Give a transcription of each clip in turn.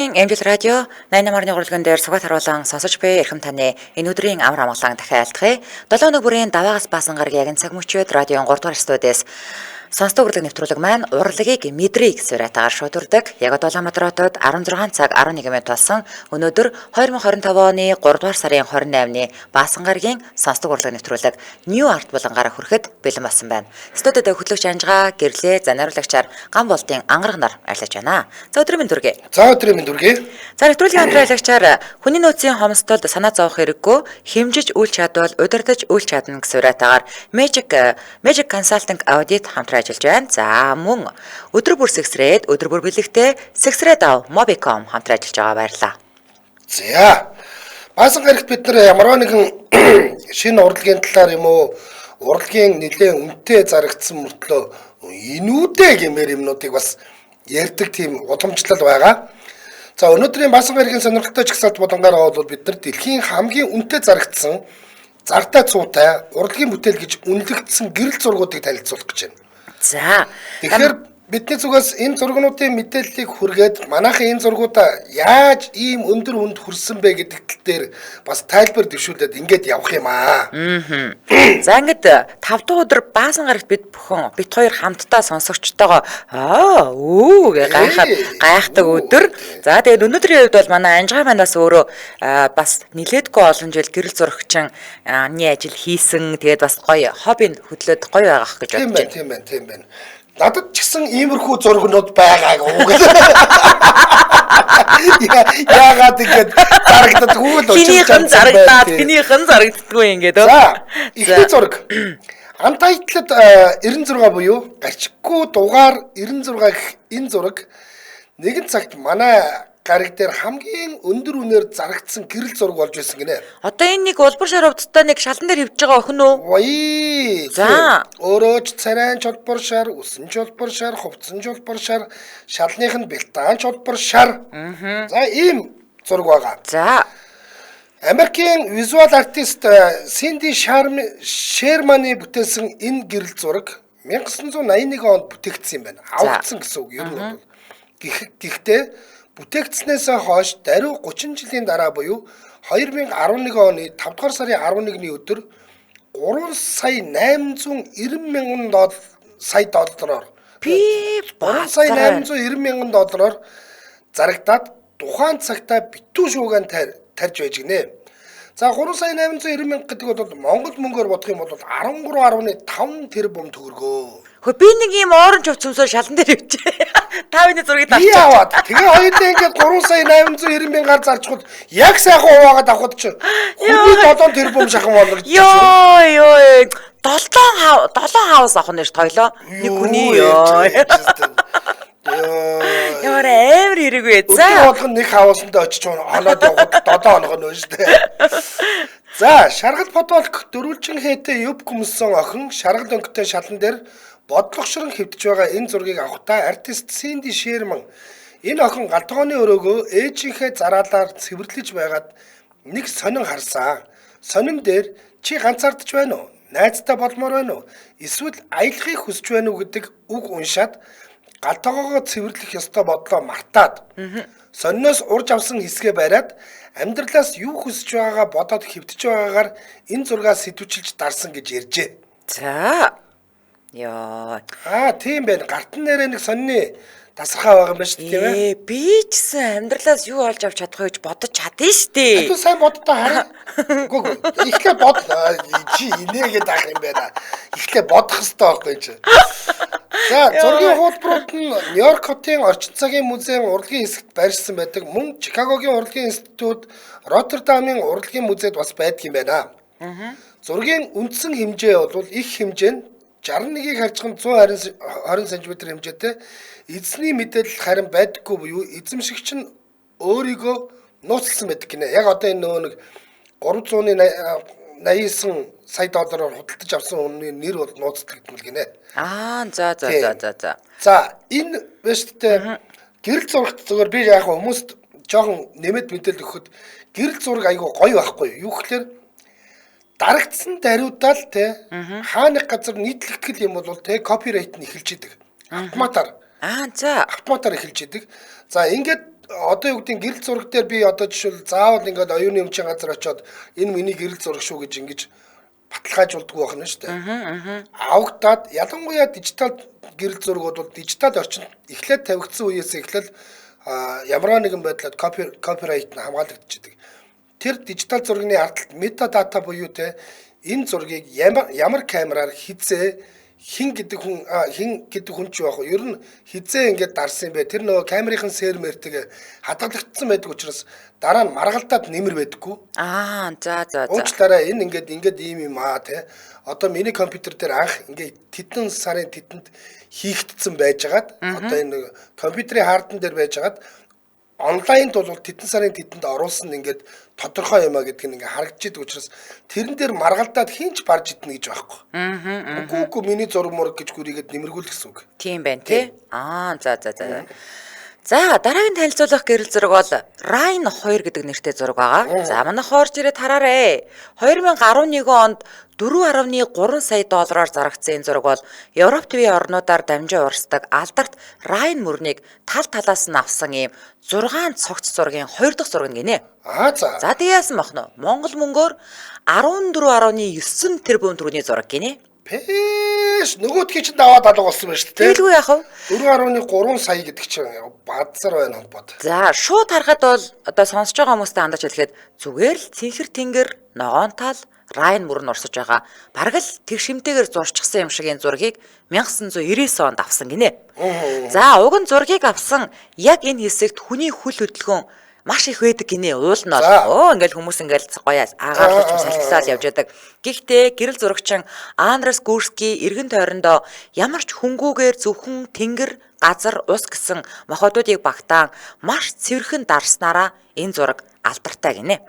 Эмжил радио 88-ны урлаган дээр сугаад харуулан сонсож буй эрхэм таны энэ өдрийн амар амгалан дахин айлтгая. 7 өнөө бүрийн даваагаас баасан гарагийн цаг мөчөөд радион 3 дугаар студиэс сонсдог урлаг нэвтрүүлэг маань урлагийг мэдрий гэсэн яриатаар шуудурдаг. Яг одоо Улаанбаатар хотод 16 цаг 11 минут болсон. Өнөөдөр 2025 оны 3 дугаар сарын 28-ны баасан гарагийн сонсдог урлаг нэвтрүүлэг New Art булангаар хүрэхэд бэлэн болсон байна. Студиуд хөтлөгч Анжгаа, гэрлээ, занариулагчаар ган болтын ангараг нар арилж байна. За өдрийн мэнд хүргэе. За өдрийн мэнд хүргэе. За нэвтрүүлгийн хамтраалагчаар хүний нөөцийн хомсдолд санаа зовох хэрэггүй, хэмжиж үйл чадвал удирдах үйл чадна гэсэн уриатаагаар Magic Consulting Audit хамтран ажиллаж байна. За мөн өдөр бүр сэгсрээд өдөр бүр бэлэгтэй сэгсрээд ав Mobicom хамтран ажиллаж байгаа баярлалаа. За баасан гарагт бид нар ямар нэгэн шинэ урлагийн талаар юм уу урлагийн нэлээд үнэтэй зарагдсан мөртлөө инүүдэ гэмээр юмнуудыг бас ярьдаг тийм удамжлал байгаа. За өнөөдрийн баасан гарагийн сонирхолтой чагсаалт болонгаар бол бид нар дэлхийн хамгийн үнэтэй зарагдсан зартай цуутай урлагийн бүтээл гэж үнэлэгдсэн гэрэл зургуудыг танилцуулах гэж байна. За тэгэхээр бидний зүгээс энэ зургуудын мэдээллийг хүргээд манайхан энэ зургуудаа яаж ийм өндөр хүнд хүрсэн бэ гэдэг тал дээр бас тайлбар дэвшүүлээд ингээд явах юм аа. За ингээд 5 дахь өдөр баасан гарагт бид бүхэн бит хоёр хамтдаа сонсогчтойгоо гайхдаг өдөр. За тэгээд өнөөдрийн үед бол манай Анжгаа манаас өөрөө бас нилээдгүй олон жил гэрэл зурагчин ажил хийсэн. Тэгээд бас гоё хоббинд хөдлөөд гоё байгаах гэж бодож байна. Тийм байна. Надад ч гэсэн иймэрхүү зургнууд байгаагүй. Яагаад ингэж зарагддаггүй л чинийхэн зарагддаггүй ингээд. За ихний зураг. Антайтлад 96 буюу гарчиггүй дугаар 96 гэх энэ зураг нэгэн цагт манай гараг дээр хамгийн өндөр үнээр зарагдсан гэрэл зураг болж байсан гинэ. Одоо энэ нэг улбар шар хувцастай нэг шалан дээр хөвж байгаа охин үү? Ой. За. Өөрөөч царайн чулбар шар, үсэн чулбар шар, хувцсан чулбар шар, шалных нь бэлтаан чулбар шар. За ийм зураг байгаа. За. Америкийн visual artist Cindy Sherman-ы бүтээсэн энэ гэрэл зураг 1981 онд бүтээгдсэн юм байна. Авагдсан гэсэн үг ер нь бол. Гэхдээ бүтээгдснээс хойш даруй 30 жилийн дараа буюу 2011 оны 5 дугаар сарын 11-ний өдөр 3 сая 890 мянган доллараар 3 сая 890 мянган доллараар зарагдаад тухайн цагтаа битүү шуугаан тарж байж гинэ. За 3 сая 890 мянга гэдэг бол Монгол мөнгөөр бодох юм бол 13.5 тэрбум төгрөгөө. Хөө би нэг ийм оранж хувцсомсоо шалан дээр өвчээ. Тавны зургийг авчих. Яваад. Тэгээ хоёулаа ингээд 3 сая 890 мянгаар зарчход яг сайхан хуваагаад авахд чи хүний 7 тэрбум шахан болно гэж. Йоо. 7 хавс авах нь ш тойлоо. Нэг хүний ёо. Ямар амар хэрэгвэ. За болгон нэг хаваасандаа очиж оноод явахд 7 хоног нөө штэ. За шаргал фотолог дөрвөлжин хээтэй юб хүмсэн охин шаргал өнгөтэй шалан дээр бодлогошрон хэвдэж байгаа энэ зургийг авахдаа артист Cindy Sherman энэ охин галтгооны өрөөгөө ээжийнхээ зараалаар цэвэрлэж байгаад нэг сонин харсан. Сонин дээр чи ганцаардж байна уу? Найзтай болмоор байна уу? Эсвэл аялахыг хүсэж байна уу гэдэг үг уншаад галтгоогоо цэвэрлэх ёстой бодлоо мартаад сонноос урж авсан хэсгээ бариад амьдралаас юу хүсэж байгаагаа бодоод хэвтэж байгаагаар энэ зургаа сэтвчилж дарсан гэж ярьжээ. За. Яа. Тийм байна. Гартан нэрээ нэг сонины тасархаа байгаа юм байна шүү дээ, тийм ээ. Би ч гэсэн амьдралаас юу олж авч чадах вэ гэж бодож чадсан шүү дээ. Αυτό сайн боддоо хараа. Үгүй. Ихлэ бод чи инээгээд авах юм байна. Ихлэ бодох хэрэгтэй байхгүй чи. За зургийн хуулбарууд нь Нью-Йорк хотын орчин цагийн музейн урлагийн хэсэгт байршсан байдаг. Мөн Чикагогийн урлагийн институт, Роттердамын урлагийн музейд бас байдаг юм байна. Зургийн үндсэн хэмжээ бол их хэмжээ нь 61-ийг харьцан 120 см хэмжээтэй эзний мэдээлэл харин байдаггүй буюу эзэмшигч нь өөрийгөө нууцлсан байдаг гинэ. Яг одоо энэ нөгөө нэг 389 сая доллараар худалдаж авсан хүний нэр бол нууцлагдмал гинэ. За. За энэ бэштэй гэрэл зурагт зөвөр би яг хүмүүст жоохон нэмэт мэдээлэл өгөхөд гэрэл зураг айгүй гоё байхгүй юу? Юу гэхээр дарагдсан даруйдаал те хааны газар нийтлэгтгэл юм бол те копирайт нь эхэлж идэг. Автоматар. За. Автоматар эхэлж идэг. За ингээд одоо юу гэдэг гэрэл зураг дээр би одоо жишээл заавал ингээд оюуны өмчийн газар очиод энэ миний гэрэл зураг шүү гэж ингэж баталгаажуулдаггүй байна шүү дээ. Авагдаад ялангуяа дижитал гэрэл зургууд бол дижитал орчинд эхлээд тавигдсан үеэс эхлэл ямар нэгэн байдлаар копирайт нь хамгаалагдчихдаг. Тэр дижитал зургийн ардталт метадата буюу те энэ зургийг ямар камераар хизээ хин гэдэг хүн ч байх. Ер нь хизээ ингээд дарсан юм бэ. Тэр нөгөө камерын сервертэйг хадгалагдсан байдаг учраас дараа нь маргалдаад нэмэр байдаггүй. За. Уучлаарай энэ ингээд ийм юм те. Одоо миний компьютер дээр анх ингээд тэдэн сарын тэдэнд хийгдсэн байжгаад одоо энэ компьютерийн хаардан дээр байжгаад онлайнд бол тэдэн сарын тэдэнд оруулсан ингээд тодорхой юмаа гэдэг нь ингээд харагдаж идэг учраас тэрэн дээр маргалдаад хинч барж идэнэ гэж байхгүй. Үгүй миний зураг мураг гэж гүрийгээд нэмэргүүл гэсэн үг. Тийм байна тий. За. За дараагийн танилцуулах гэрэл зураг бол Rhine 2 гэдэг нэртэй зураг байгаа. За манайх орж ирээд хараарэ. 2011 онд 4.3 сая доллараар зарагдсан энэ зураг бол Европ төвийн орнуудаар дамжин урсдаг алдарт Rhine мөрнийг тал талаас нь авсан ийм 6 цогц зургийн 2 дахь зураг гинэ. За яасан бах нь Монгол мөнгөөр 14.9 тэрбум төгрөгийн зураг гинэ. Пэш нөгөөдгий чинь даваад алга болсон байна шүү дээ. Тэгэлгүй яах вэ? 4.3 сая гэдэг чинь бадсар байна холбоод. За шууд харахад бол одоо сонсож байгаа хүмүүстээ хандаж хэлэхэд зүгээр л цэнхэр тэнгэр ногоон тал Rhine мөр нь урсаж байгаа. Бараг л тэгшимтэйгээр зурчихсан юм шиг энэ зургийг 1999 онд авсан гинэ. За уг нь зургийг авсан яг энэ хэсэгт хүний хүл хөдөлгөөн маш их байдаг гинэ. Уул нь бол ингээл хүмүүс ингээл гоё агаарч салхилаад явж байдаг. Гэхдээ гэрэл зурагчин Андрес Гүрский эргэн тойрондоо ямар ч хөнгүүгээр зөвхөн тэнгэр, газар, ус гэсэн мохотуудыг багтаан маш цэвэрхэн дарснараа энэ зураг алдартай гинэ.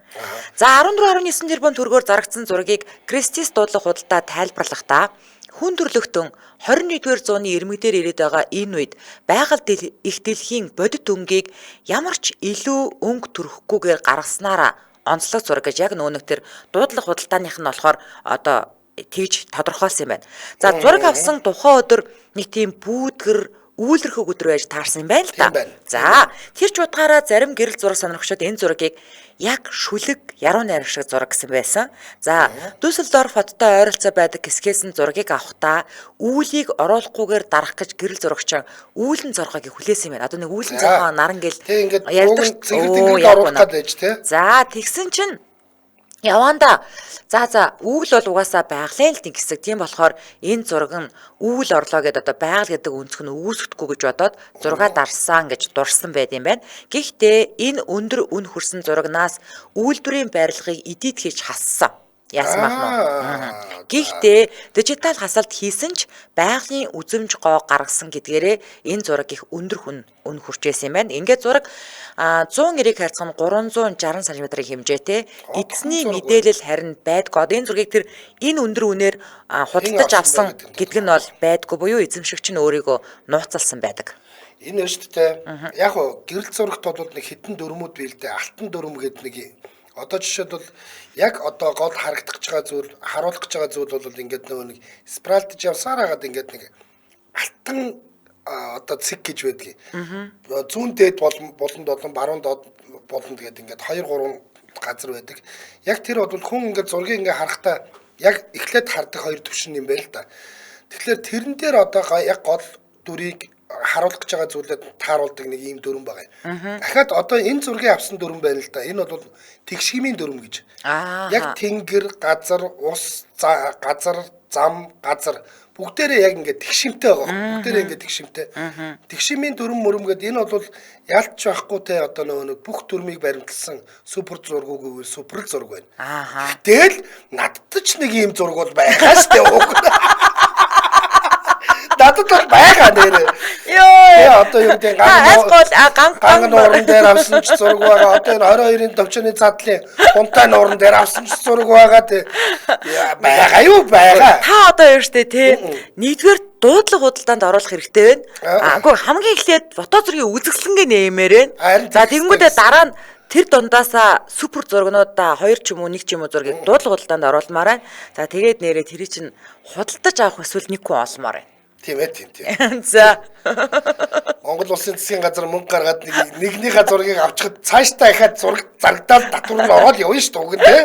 За 14.9 тэрбум төгрөгөөр зарагдсан зургийг Кристис дуудлага худалдаа тайлбарлахдаа хүн төрлөختөн 21-р зууны ирмэг дээр ирээд байгаа энэ үед байгаль их дэлхийн бодит өнгийг ямар ч илүү өнгө төрөхгүйгээр гаргаснараа онцлог зураг гэж яг нүүнэг тэр дуудлага худалдааных нь болохоор одоо тэгж тодорхойлсон юм байна. За зураг авсан тухайн өдөр нэг тийм бүүдгэр үүлэрхэг өдөр байж таарсан юм байна л да. За тэр ч утгаараа зарим гэрэл зураг сонирхчид энэ зургийг яг шүлэг яруу найраг шиг зураг гэсэн байсан. За Дүсселдорф хоттой ойролцоо байдаг хэсгээс нь зургийг авахдаа үүлийг оруулахгүйгээр дарах гэж гэрэл зурагчин үүлэн зоргогийг хүлээсэн юм байна. Одоо нэг үүлэн зоргоо наран гэл ярьдаг оруулах гэж тий. За тэгсэн чинь яванда за өвөл бол угаасаа байгалийн л нэг хэсэг. Тийм болохоор энэ зураг нь өвөл орлоо гэдээ одоо байгаль гэдэг өнцг нь үүсгэхгүй гэж бодоод зургаа дарсан гэж дурсан байт юм байна. Гэхдээ энэ өндөр үн хүрсэн зурагнаас үйлдвэрийн барилгыг эдит хийж хассан. Яасан бах нь. Гэхдээ дижитал хасалт хийсэн ч байгалийн үзэмж гоо гаргасан гэдгээрээ энэ зураг их өндөр үн хүрчээсэн юм байна. Ингээд зураг 190-ыг харьцах нь 360 см-ийн хэмжээтэй. Эцсний мэдээлэл харин байдгүй. Энэ зургийг тэр энэ өндөр үнээр худалдаж авсан гэдэг нь бол байдгүй буюу эзэмшигч нь өөрийгөө нууцлсан байдаг. Энэ шүү дээ. Яг гоо гэрэл зурагт бол нэг хитэн дөрмүүд бий л дээ. Алтан дөрм гэдэг нэг одоо жишээд бол яг одоо гол харагдах гэж байгаа зүйл, харуулах гэж байгаа зүйл бол ингээд нөгөө нэг спралтж явсаар хагаад ингээд нэг алтан одоо цэг гэж байдгийг. Зүүн дээд болонд баруун доод болонд гэдэг ингээд 2-3 газар байдаг. Яг тэр бол хүн ингээд зургийг ингээд харахтаа яг эхлээд хардаг хоёр төвшин юм байна л да. Тэгэхээр тэрэн дээр одоо яг гол дүрийг харуулах гэж байгаа зүйлээ тааруулдаг нэг ийм дүрм байгаа юм. Дахиад одоо энэ зургийг авсан дүрм байна л да. Энэ бол тэгшгимийн дүрм гэж. Яг тэнгэр, газар, ус, газар, зам, газар бүгдээрээ яг ингээд тэгшимтэй байгаа. Бүгдээрээ ингээд тэгшимтэй. Тэгшимийн дүрм мөрөмгээд энэ бол ялч байхгүй те одоо нөгөө бүх дүрмийг баримтлсан супер зураг үгүй супер зураг байна. Гэтэл надад ч нэг ийм зураг бол байгаа шүү дээ. Надад бол байгаа нэрээ. Йоо. Одоо юу гэдэг ган нуурын дээр авсан ч зураг байгаа. Одоо энэ 22-ын төвчний задлын гунтай нуурын дээр авсан ч зураг байгаа тий. Байгаа юу байгаа. Та одоо юу штэ тий. Нэгдүгээр дуудлага худалдаанд оруулах хэрэгтэй байна. Үгүй хамгийн эхлээд фото зургийн үзэсгэлэнгээ нэмээр байна. За тэгэнгүүтээ дараа нь тэр дундаасаа супер зургнуудаа 2 ч юм уу 1 ч юм уу зургийг дуудлага худалдаанд оруулмаар байна. За тэгээд нэрээ тэр чинь худалдаж авах эсвэл нэг хүн олмоор байна. Тийм ээ, тийм. За. Монгол улсын засгийн газар мөнгө гаргаад нэгнийхээ зургийг авчихад цаашдаа ихаад зураг зарагдаад татвар нь ороод явна шүү дээ уг нь тий.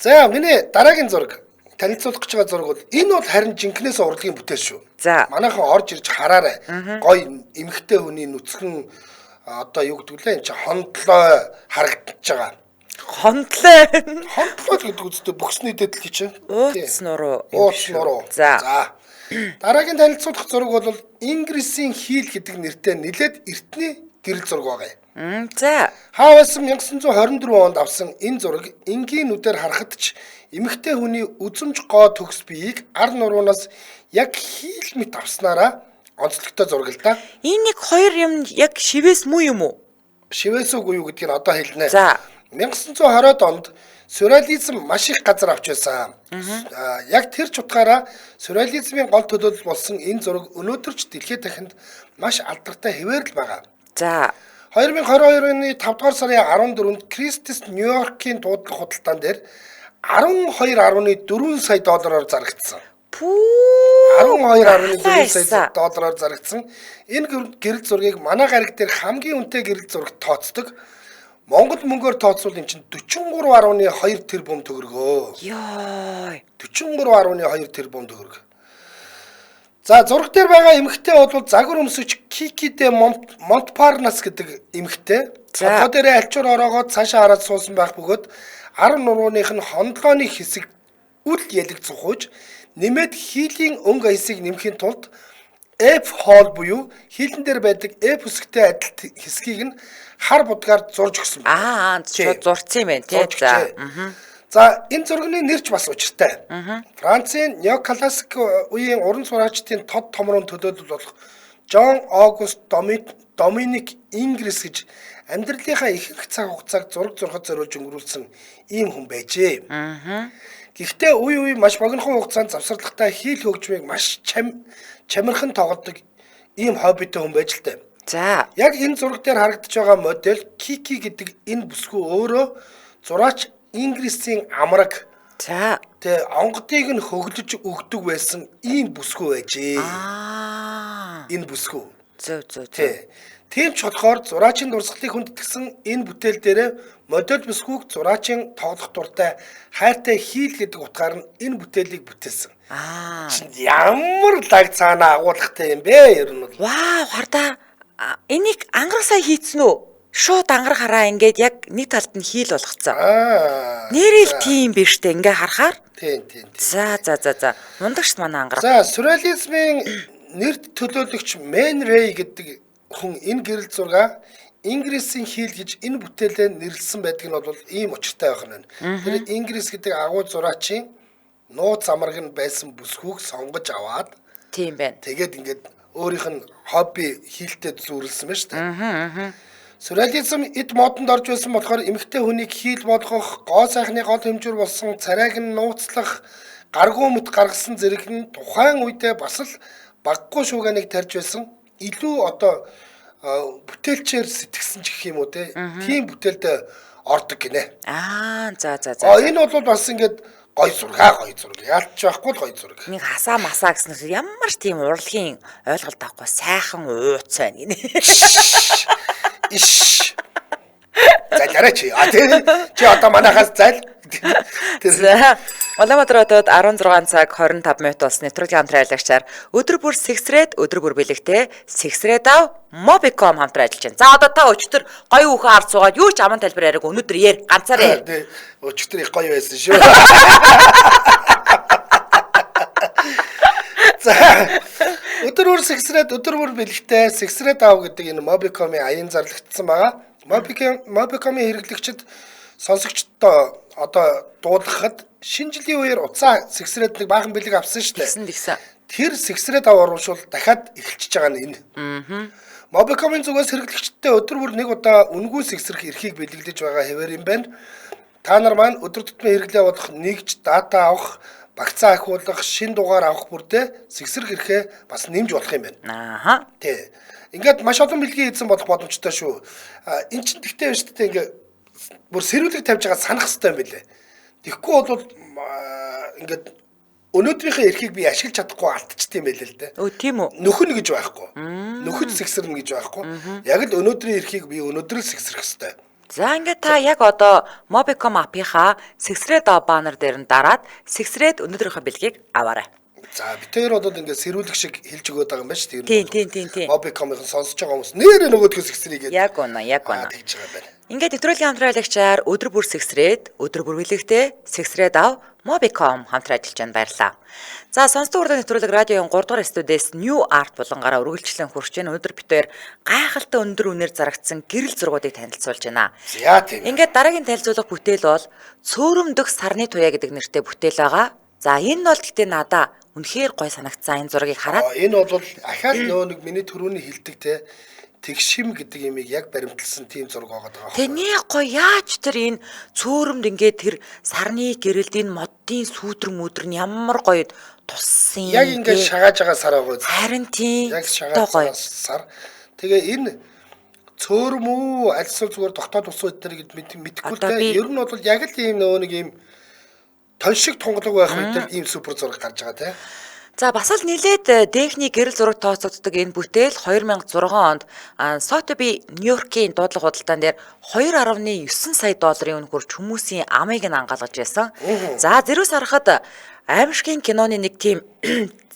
За миний дараагийн зураг танилцуулах гэж байгаа зураг бол энэ бол харин жинкнээс урлагийн бүтээл шүү. За. Манайхан орж ирж хараарай. Гой эмхтэй хүний нүцгэн одоо юу гэдэг лээ энэ чинь хондлоо харагдаж байгаа. Хондлоо гэдэг үстэй бөхсний дэдэл чинь. Ууц нуруу. За. Дараагийн танилцуулах зураг бол Ингрисийн хийл гэдэг нэртэй нэлээд эртний гэрэл зураг байгаа. За. Хаавсан 1924 онд авсан энэ зураг энгийн нүдээр харахад ч эмэгтэй хүний үзэмж гоо төгс биеийг ар нуруунаас яг хийл мэт авснараа онцлогтой зураг л да. Энэ нэг хоёр юм яг шивээс муу юм уу? Шивээс үгүй юу гэдгийг одоо хэлнэ. За. 1920-од онд сюрреализм маш их газар авч байсан. Яг тэр ч утгаараа сюрреализмын гол төлөөлөл болсон энэ зураг өнөөдөр ч дэлхийд дахинд маш алдартай хэвээр л байгаа. За. 2022 оны 5 дугаар сарын 14-нд Christie's Нью-Йоркийн дуудлага худалдаан дээр 12.4 сая доллараар зарагдсан. 12.4 сая доллараар зарагдсан. Энэ гэрэл зургийг манай гариг дээр хамгийн үнэтэй гэрэл зурагт тооцдог. Монгол мөнгөөр тооцвол эн чинь 43.2 тэрбум төгрөгөө. Йой. 43.2 тэрбум төгрөг. За зураг дээр байгаа эмэгтэй бол загвар өмсөж Кики де Монтпарнас гэдэг эмэгтэй. Толгой дээрээ альчуур ороогоод цаашаа хараад суусан байх бөгөөд ар нурууных нь хондлооны хэсэг үл ялэг зухууж нэмээд хийлийн өнгө хэсгийг нэмхийн тулд F hole буюу хийлэн дээр байдаг F хэсэгтэй адил хэсгийг нь хар будгаар зурж өгсөн. Шууд зурцсан юм байна тий. За. За энэ зургийн нэрч бас учиртай. Францын неоклассик үеийн уран зураачдын тод томрон төлөөлөл болох Жон Огуст Доминик Ингрис гэж амьдралынхаа ихэнх цаг хугацааг зураг зурхад зориулж өнгөрүүлсэн ийм хүн байжээ. Гэхдээ үе маш богинохон хугацаанд завсарлагатай хийл хөгжмийг маш чамирхан тоглодог ийм хоббитэй хүн байж л дээ. За. Яг энэ зураг дээр харагдаж байгаа модель Кики гэдэг энэ бүсгүй өөрөө зураач Ингрисийн амраг. За. Тэ онгодыг нь хөглөж өгдөг байсан ийм бүсгүй байжээ. Энэ бүсгүй. Зөв. Тийм ч болохоор зураачийн дурсгалыг хүндэтгсэн энэ бүтээл дээр модель бүсгүйг зураачийн тоглох дуртай хайртай хийл гэдэг утгаар нь энэ бүтээлийг бүтээсэн. Ямар лаг цаана агуулгатай юм бэ ер нь бол. Вау, хардаа энийг ангарасаа хийцэн үү? Шууд ангарахаараа ингээд яг нэг талд нь хийл болгоцсон. Нэрэл тийм биш үү? Ингээ харахаар. Тийм. За. Мундагч манай ангарах. За, сюрреализмын нэрд төлөөлөгч Мэн Рэй гэдэг хүн энэ гэрэл зургаа Ингрисийн хийл гэж энэ бүтээлээ нэрлсэн байдаг нь бол ийм учиртай байх нь. Тэр Ингрис гэдэг агуу зураачийн нууц амраг нь байсан бүсгүйг сонгож аваад тийм байна. Тэгээд ингээд өөрийнх нь хобби хийлтэд зүүрлсэн байна шүү дээ. Сюрреализм эд модонд орж байсан болохоор эмэгтэй хүнийг хийл болгох, гоо сайхны гол хэмжүүр болсон царайг нь нууцлах, гаргуу мэт гаргасан зэрэг нь тухайн үедээ бас л баггүй шууганыг тарьж байсан. Илүү одоо бүтээлчээр сэтгсэн ч гэх юм уу те. Тийм бүтээлд ордог гинэ. За. Энэ бол бас ингээд гой зураг. Яалч байхгүй л гой зураг. Нэг хасаа масаа гэснээр ямар ч тийм урлагийн ойлголт авахгүй сайхан ууц байна гинэ. Зайлаарай чи. Чи одоо манайхаас зайл. За. Улаанбаатар хотод 16 цаг 25 минут болсны нэвтрүүлгийн хамтран ажиллагчаар өдөр бүр сэгсрээд өдөр бүр бэлэгтэй сэгсрээд ав Mobicom хамтран ажиллаж байна. За одоо та өчтөр гоё үхэн харж суугаад юу ч аман тайлбар яриаг өнөөдөр яар ганцаараа яар. Өчтөр их гоё байсан шүү. За өдөр бүр сэгсрээд өдөр бүр бэлэгтэй сэгсрээд ав гэдэг энэ Mobicom-ийн аян зарлагдсан байгаа. Mobicom-ийн хэрэглэгчид сонсогчдоо одоо дуулгахад шинэ жилийн үеэр уцаа сэгсрээд нэг баахан бэлэг авсан шүү дээ. Тэгсэн. Тэр сэгсрээд ав оруулшвал дахиад эхэлчихэж байгаа нь энэ. Mobicom-ийн зүгээс хэрэглэгчдтэй өдөр бүр нэг удаа үнгүй сэгсрэх эрхийг бэлэглэж байгаа хэвээр юм байна. Та нар маань өдөр тутмын хэрэглээ болох нэгж дата авах, багцаа ахиулах, шин дугаар авах бүртээ сэгсрэх эрхээ бас нэмж болох юм байна. Тий. Ингээд маш олон бэлгийн хийсэн болох боломжтой шүү. Эн чинь тэгтээ биш үү ингээд бүр сэрүүлэг тавьж байгаа санах хэрэгтэй юм билэ. Тэгэхгүй бол ингээд өнөөдрийнхээ эрхийг би ашиглаж чадахгүй алдчихсан юм байл л дээ. Өө тийм үү? Нөхөн гэж байхгүй. Нөхөд сэгсэрнэ гэж байхгүй. Яг л өнөөдрийн эрхийг би өнөөдөр л сэгсрэх ёстой. За ингээд та яг одоо Mobicom app-ийнхаа сэгсрээд баннер дээр нь дараад сэгсрээд өнөөдрийнхөө бэлгийг аваарай. За бид хоёр бол ингээд сэрүүлэг шиг хэлж өгöd байгаа юм байна шүү Тийм. дээ. Mobicom-ын сонсож байгаа хүмүүс нэрээ нөгөөдгөөс сэгсрийгээд. Яг үнэ. Тэгж байгаа байна. Ингээд нэвтрүүлгийн хамтраалагчаар өдөр бүр сэгсрээд, өдөр бүр бэлэгтээ сэгсрээд ав Mobicom хамтран ажиллаж байна, баярлалаа. За сонсдог урлагийн нэвтрүүлэг радиогийн 3 дугаар студиэс New Art болонгаараа үргэлжлэн хурж байна. Өнөөдөр бид хоёр гайхалтай өндөр үнээр зарагдсан гэрэл зургуудыг танилцуулж байна. За тийм. Ингээд дараагийн танилцуулга бүтээл бол цөөрөмдөх сарны туяа гэдэг нэртэй бүтээл байгаа. За энэ бол гэхдээ надаа үнэхээр гой санагдсан энэ зургийг хараад. Энэ бол ахаад нөө нэг миний төрөний хилдэг те тэгшим гэдэг юмыг яг баримтлсан тийм зураг байгаа даа. Тэний гоё яаж тэр энэ цөөрөмд ингээд тэр сарны гэрэлдийн моддын сүүдэр мүдэр нь ямар гоё туссан. Яг ингээд шагааж байгаа сар байгаа. Харин тийм. Яг шагааж байгаа сар. Тэгээ энэ цөөрөм үү альсвал зүгээр тогтоод ус үдэр гэд мэдэхгүй те. Ер нь бол яг л ийм нөгөө нэг ийм тоншиг тунгалаг байх үед ийм супер зураг гарч байгаа те. За бас л нилээд дээхний гэрэл зураг тооцогддог энэ бүтээл 2006 онд Sotheby's Нью-Йоркийн дуудлага худалдаан дээр 2.9 сая долларын үнэ хүрч хүмүүсийн амыг нь ангаалгаж байсан. За зэрвс харахад аимшигын киноны нэг тийм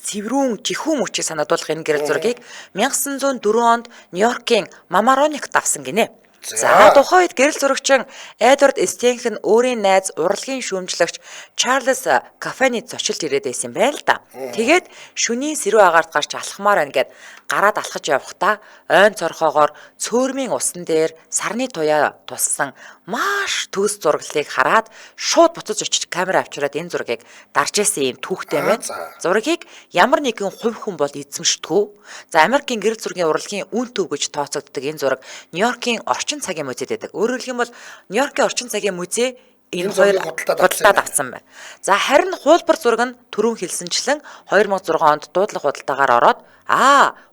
цэврүүн жихүүн мөчийг санаадуулах энэ гэрэл зургийг 1904 онд Нью-Йоркийн Mamaroneck давсан гинэ. За тухайн үед гэрэл зурагчин Эдвард Стенхен өөрийн найз урлагийн шүүмжлэгч Чарльз Кафений зочилж ирээд байсан юм байна л да. Тэгээд шөнийн сэрүү агаарт гарч алхмаар байна гэд гараад алхаж явхдаа ойн цорхоогоор цөөрмийн усан дээр сарны туяа туссан маш төгс зураглалыг хараад шууд буцаж очиж камера авчираад энэ зургийг дарж исэн юм түүхтэй байна. Зургийг ямар нэгэн хувь хүн бол эзэмшдэггүй. За Америкийн гэрэл зургийн урлагийн үн төв гэж тооцогддог энэ зураг Нью-Йоркийн орчин цагийн музейд байдаг. Өөрөөр хэлэх юм бол Нью-Йоркийн орчин цагийн музей энэ хоёр худалдаад авсан байна. За харин хуулбар зураг нь түрүүн хэлсэнчлэн 2006 онд дуудлага худалдаагаар ороод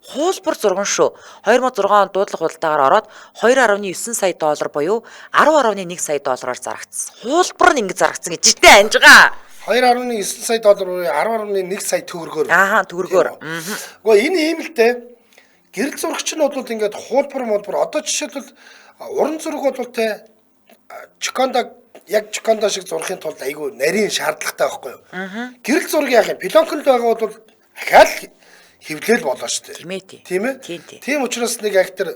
хуулбар зураг нь шүү. 2006 онд дуудлага худалдаагаар ороод 2.9 сая доллар буюу 10.1 сая доллараар зарагдсан. Хуулбар нь ингэ зарагдсан гэж дээ анжгаа. 2.9 сая доллар буюу 10.1 сая төгрөгөөр. Төгрөгөөр. Гэхдээ энэ ийм л дээ. Гэрэл зурагч нь бол ингээд хуулбар одоо жишээлбэл уран зураг бол те Чиконда шиг зурхын тулд айгүй нарийн шаардлагатай байхгүй юу? Гэрэл зураг яах юм? Пленконд байгаа бол ахаал хевлэл болоо шүү дээ. Тийм ээ? Тийм учраас нэг актер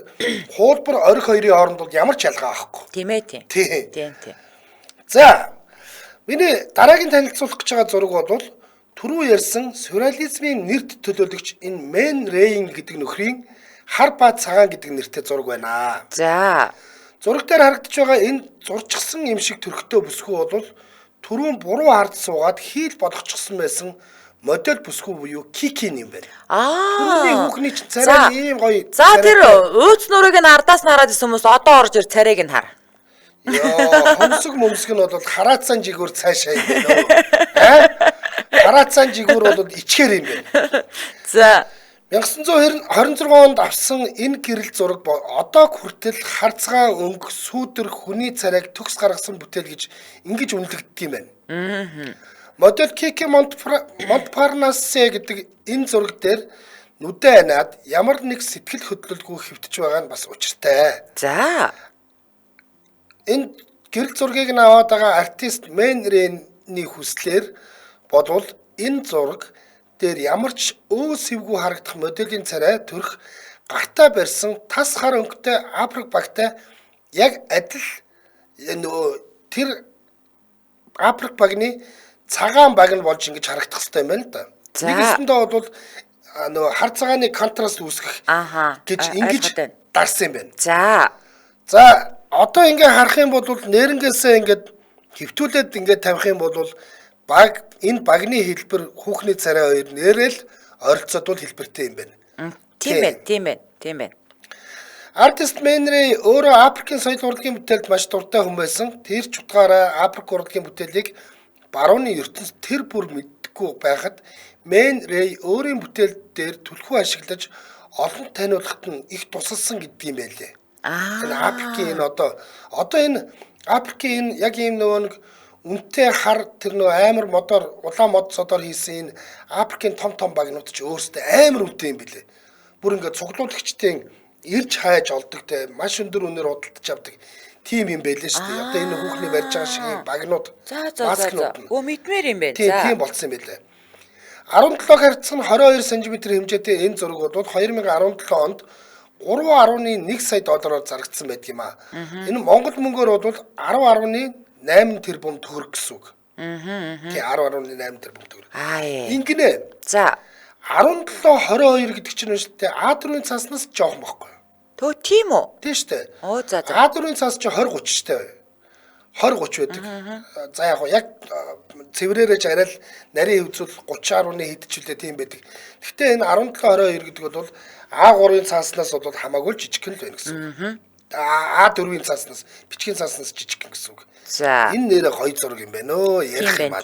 хуулбар орих хоёрын хооронд бол ямар ч ялгаа байхгүй. Тийм ээ. Тийм. За миний дараагийн танилцуулах гэж байгаа зураг бол түрүү ярьсан сюрреализмын нэрт төлөөлөгч энэ Мэн Рэйн гэдэг нөхрийн хар ба цагаан гэдэг нэртэй зураг байна. За зураг дээр харагдаж байгаа энэ зурчихсан юм шиг төрхтөө бүсгүй бол түрүүн буруу хард суугаад хийл болгочихсон байсан модель бүсгүй буюу Кикин юм байна. Түрүүний хүүхний ч царай ийм гоё. За тэр ууц нурыг нь ардаас нараад исэн хүмүүс одоо орж ир царайг нь хар. Яа, хомсог момсог нь бол хараацсан жигүүр цаашаа юм байна. Хараацсан жигүүр бол ичгээр юм байна. За 1926 онд авсан энэ гэрэл зураг одоо хүртэл харцгаан өнгө сүүдэр хүний царайг төгс гаргасан бүтээл гэж ингэж үнэлэгддэг юм байна. Модель Кики Монтпарнасе гэдэг энэ зураг дээр нүдэн анаад ямар нэг сэтгэл хөдлөлгүй хэвтэж байгаа нь бас учиртай. За энэ гэрэл зургийг аваад байгаа артист Мэн Рэйний хүслээр бодвол энэ зураг дээр ямар ч өөсөвгүй харагдах моделийн царай төрх гартаа барьсан тас хар өнгөтэй Африк багтай яг адил тэр Африк багны цагаан баг нь болж ингэж харагдах хэрэгтэй юм байна л да. Нэгэсэндээ бол хар цагааны контраст үүсгэх гэж ингэж дарсан юм байна. За одоо ингээ харах юм бол нэрнгээсээ ингээд хөвтүүлээд ингээд тавих юм бол энэ багны хэлбэр хүүхний царай хоёр нэрэл оролцоод хэлбэртэй юм байна. Тийм ээ. Артист Мэн Рэй өөрөө Африкийн соёл урлагийн бүтээлд маш дуртай хүн байсан. Тэр ч утгаараа Африк урлагийн бүтээлийг барууны ертөнцид тэр бүр мэдгүй байхад Мэн Рэй өөрийн бүтээл дээр түлхүү ашиглаж олон таниулахад нь их тусалсан гэдэг юм байлээ. Энэ Африкийн энэ одоо энэ Африкийн энэ яг ийм нөгөө нэг үнэтэй хар тэр нөө амар модоор улаан мод содоор хийсэн энэ Африкийн том багнууд ч өөрсдөө амар үнэтэй юм билээ. Бүр ингээд цуглуулагчдын ирж хайж олдог те маш өндөр үнээр худалдаж авдаг тийм юм байлээ шүү дээ. Одоо энэ хүүхний барьж байгаа шиг багнууд За. Өө мэдмээр юм байна. Тийм болсон юм байлээ. 17 харьцан 22 см хэмжээтэй энэ зураг бол 2017 онд 3.1 сая доллараар зарагдсан байдаг юм аа. Энэ Монгол мөнгөөр бол 10.8 тэрбум төгрөг гэсэн үг. Тий 10.8 тэрбум төгрөг. Ингэнэ. За 17-22 гэдэг чинь үстэй А4-ын цааснаас жоохон байхгүй. Төө тийм үү? Тийм шүү дээ. За. А4-ын цаас чи 20-30 шүү дээ. 20-30 байдаг. За яг цэврээрэж арай л нарийн хөвцөл 30.1 хэдчүүлээ тийм байдаг. Гэхдээ энэ 17-22 гэдэг бол А3-ын цааснаас бол хамаагүй жижигхэн л байна гэсэн үг. А4-ийн цааснаас, бичгийн цааснаас жижигхэн гэсэн үг. За. Энэ нэрээ гоё зураг юм байна өө. Ярих юм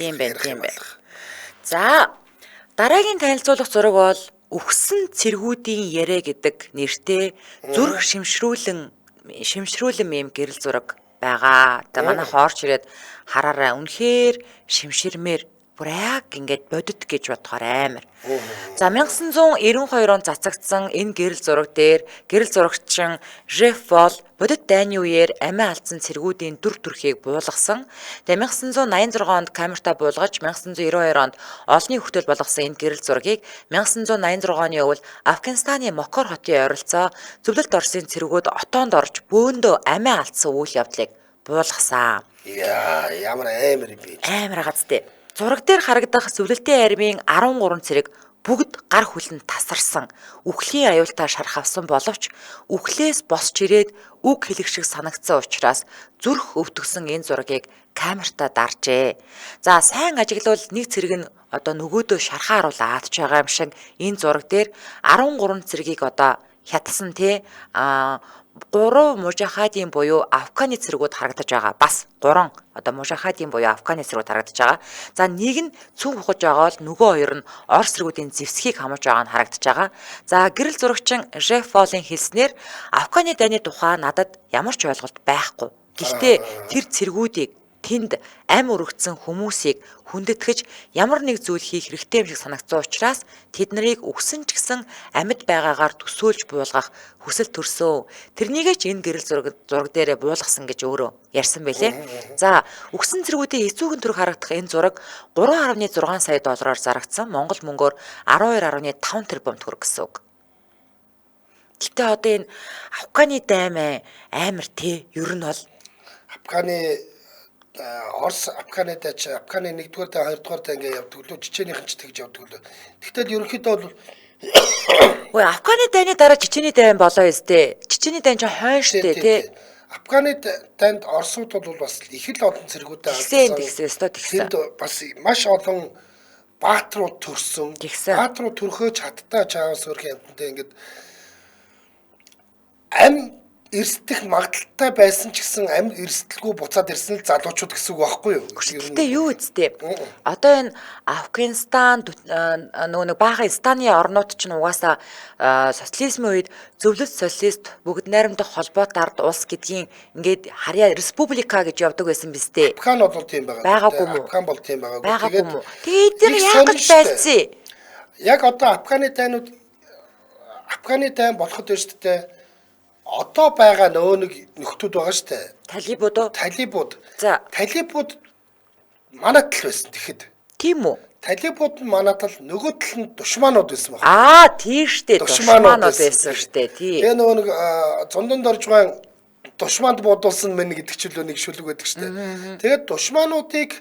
байна. За. Дараагийн танилцуулах зураг бол үхсэн цэргүүдийн яриа гэдэг нэртэй зүрх шимшрүүлэн мэм гэрэл зураг байгаа. За манай хоорч ирээд хараарай. Үнэхээр шимширмээр бүр яг ингээд бодит гэж бодохоор амар. За 1992 онд цацагдсан энэ гэрэл зураг дээр гэрэл зурагчин Жеф Бол бодит дайны үеэр амиа алдсан цэргүүдийн дүр төрхийг буулгасан. Тэгээ 1986 онд камертаа буулгаж 1992 онд олонний хүртэл болгосон энэ гэрэл зургийг 1986 оны өвөл Афганистаны Мокор хотын ойролцоо зөвлөлт Оросын цэргүүд отоонд орж бөөндөө амиа алдсан үйл явдлыг буулгасан. Яа, ямар амар юм бэ? Амар газтай. Зураг дээр харагдах зөвлөлтийн армийн 13 цэрэг бүгд гар хүлэнд тасарсан. Үхлийн аюултай шарх авсан боловч үхлээс босч ирээд үг хэлэх шиг санагдсан учраас зүрх өвтгсөн энэ зургийг камертаа даржээ. За сайн ажиглавал нэг цэрэг нь одоо нөгөөдөө шархаа харуулаад ч байгаа юм шиг энэ зураг дээр 13 цэрэгийг одоо хятсан тий 3 мужахадийн буюу Афганы цэргүүд харагдаж байгаа. Бас 3 одоо мужахадийн буюу Афганы цэргүүд харагдаж байгаа. За нэг нь цүн ухаж байгаа бол нөгөө хоёр нь Орос цэргүүдийн зэвсгийг хамж байгаа нь харагдаж байгаа. За гэрэл зурагчин Жеф Волын хэлснээр Афганы дайны тухай надад ямар ч ойлголт байхгүй. Гэхдээ тэр цэргүүдийг тэнд ам өргөцсөн хүмүүсийг хүндэтгэж ямар нэг зүйл хийх хэрэгтэй юм шиг санагдсан учраас тэд нарыг өгсөн ч гэсэн амьд байгаагаар төсөөлж буулгах хүсэл төрсөн. Тэрнийгээ ч энэ гэрэл зураг дээрээ буулгасан гэж өөрөө ярьсан байлээ. За өгсөн цэргүүдийн эцүүхэн төрх харагдах энэ зураг 3.6 сая доллараар зарагдсан. Монгол мөнгөөр 12.5 тэрбум төгрөг гэсэн үг. Гэтэ одоо энэ Афганы даймаа амар тий ер нь бол Афганы Орос Афганид ч Афганы 1-р дай 2-р дай ингээ явдаг лөө Чеченийхэн ч тэгж явдаг лөө. Тэгтэл ерөнхийдөө бол Ой Афганы дайны дараа Чечений дайн болоо өстэй. Чечений дайн ч хойно штэ тий. Афганы дайнд Оросууд бол бас их л олон цэргүүдээ тэгсэн. Тэнд бас маш олон баатрууд төрсөн. Баатрууд төрхөөж хаттай чаавс өрх юмтай ингээд ам эрсдэх магадaltaй байсан ч гэсэн амьд эрсдэлгүй буцаад ирсэн л залуучууд гэсэн үг байхгүй юу? Гэхдээ юу үстэй. Одоо энэ Афганистан нөгөө нэг баахан Станы орнууд ч угаасаа социализмын үед зөвлөлт социалист бүгд найрамдах холбоотой ард улс гэдгийг ингээд харьяа республика гэж явдаг байсан биз дээ. Афган бол тийм байгаа. Афган бол тийм байгаагүй. Тэгээд тэр яг л байлцээ. Яг одоо Афганы дайн болоход байна шүү дээ. Одоо байгаа нөгөө нэг нөхдүүд байгаа шүү дээ. Талибууд. За. Талибууд манайд л байсан тэгэхэд. Тийм үү? Талибууд нь манайд л нөгөө тал нь душманууд байсан байна. Тийм штэ душманууд байсан штэ тий. Тэгээ нөгөө нэг зундан дорж байгаа душманд бодуулсан мэн гэдэг чөлөө нэг шүлэг байдаг штэ. Тэгээд душмануудыг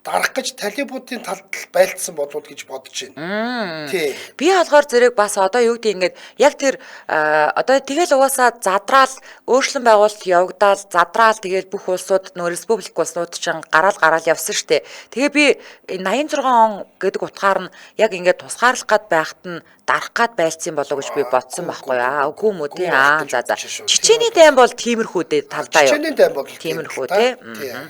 дарах гэж талибуудын талд байлцсан болов гэж бодож байна. Тий. Би болохоор зэрэг бас одоо юу гэдэг ингээд яг тэр одоо тэгэл угаасаа задраал өөрчлөн байгуулалт явагдаал задраал тэгэл бүх улсууд нөө республик улсууд чинь гараал явсан штэ. Тэгээ би 86 он гэдэг утгаар нь яг ингээд тусгаарлах гад байхад нь дарах гад байлцсан болов гэж би бодсон байхгүй үгүй мүү тий за Чечений дайн бол тиймэрхүү дээ талдаа юу. Чечений дайн бол тиймэрхүү тий.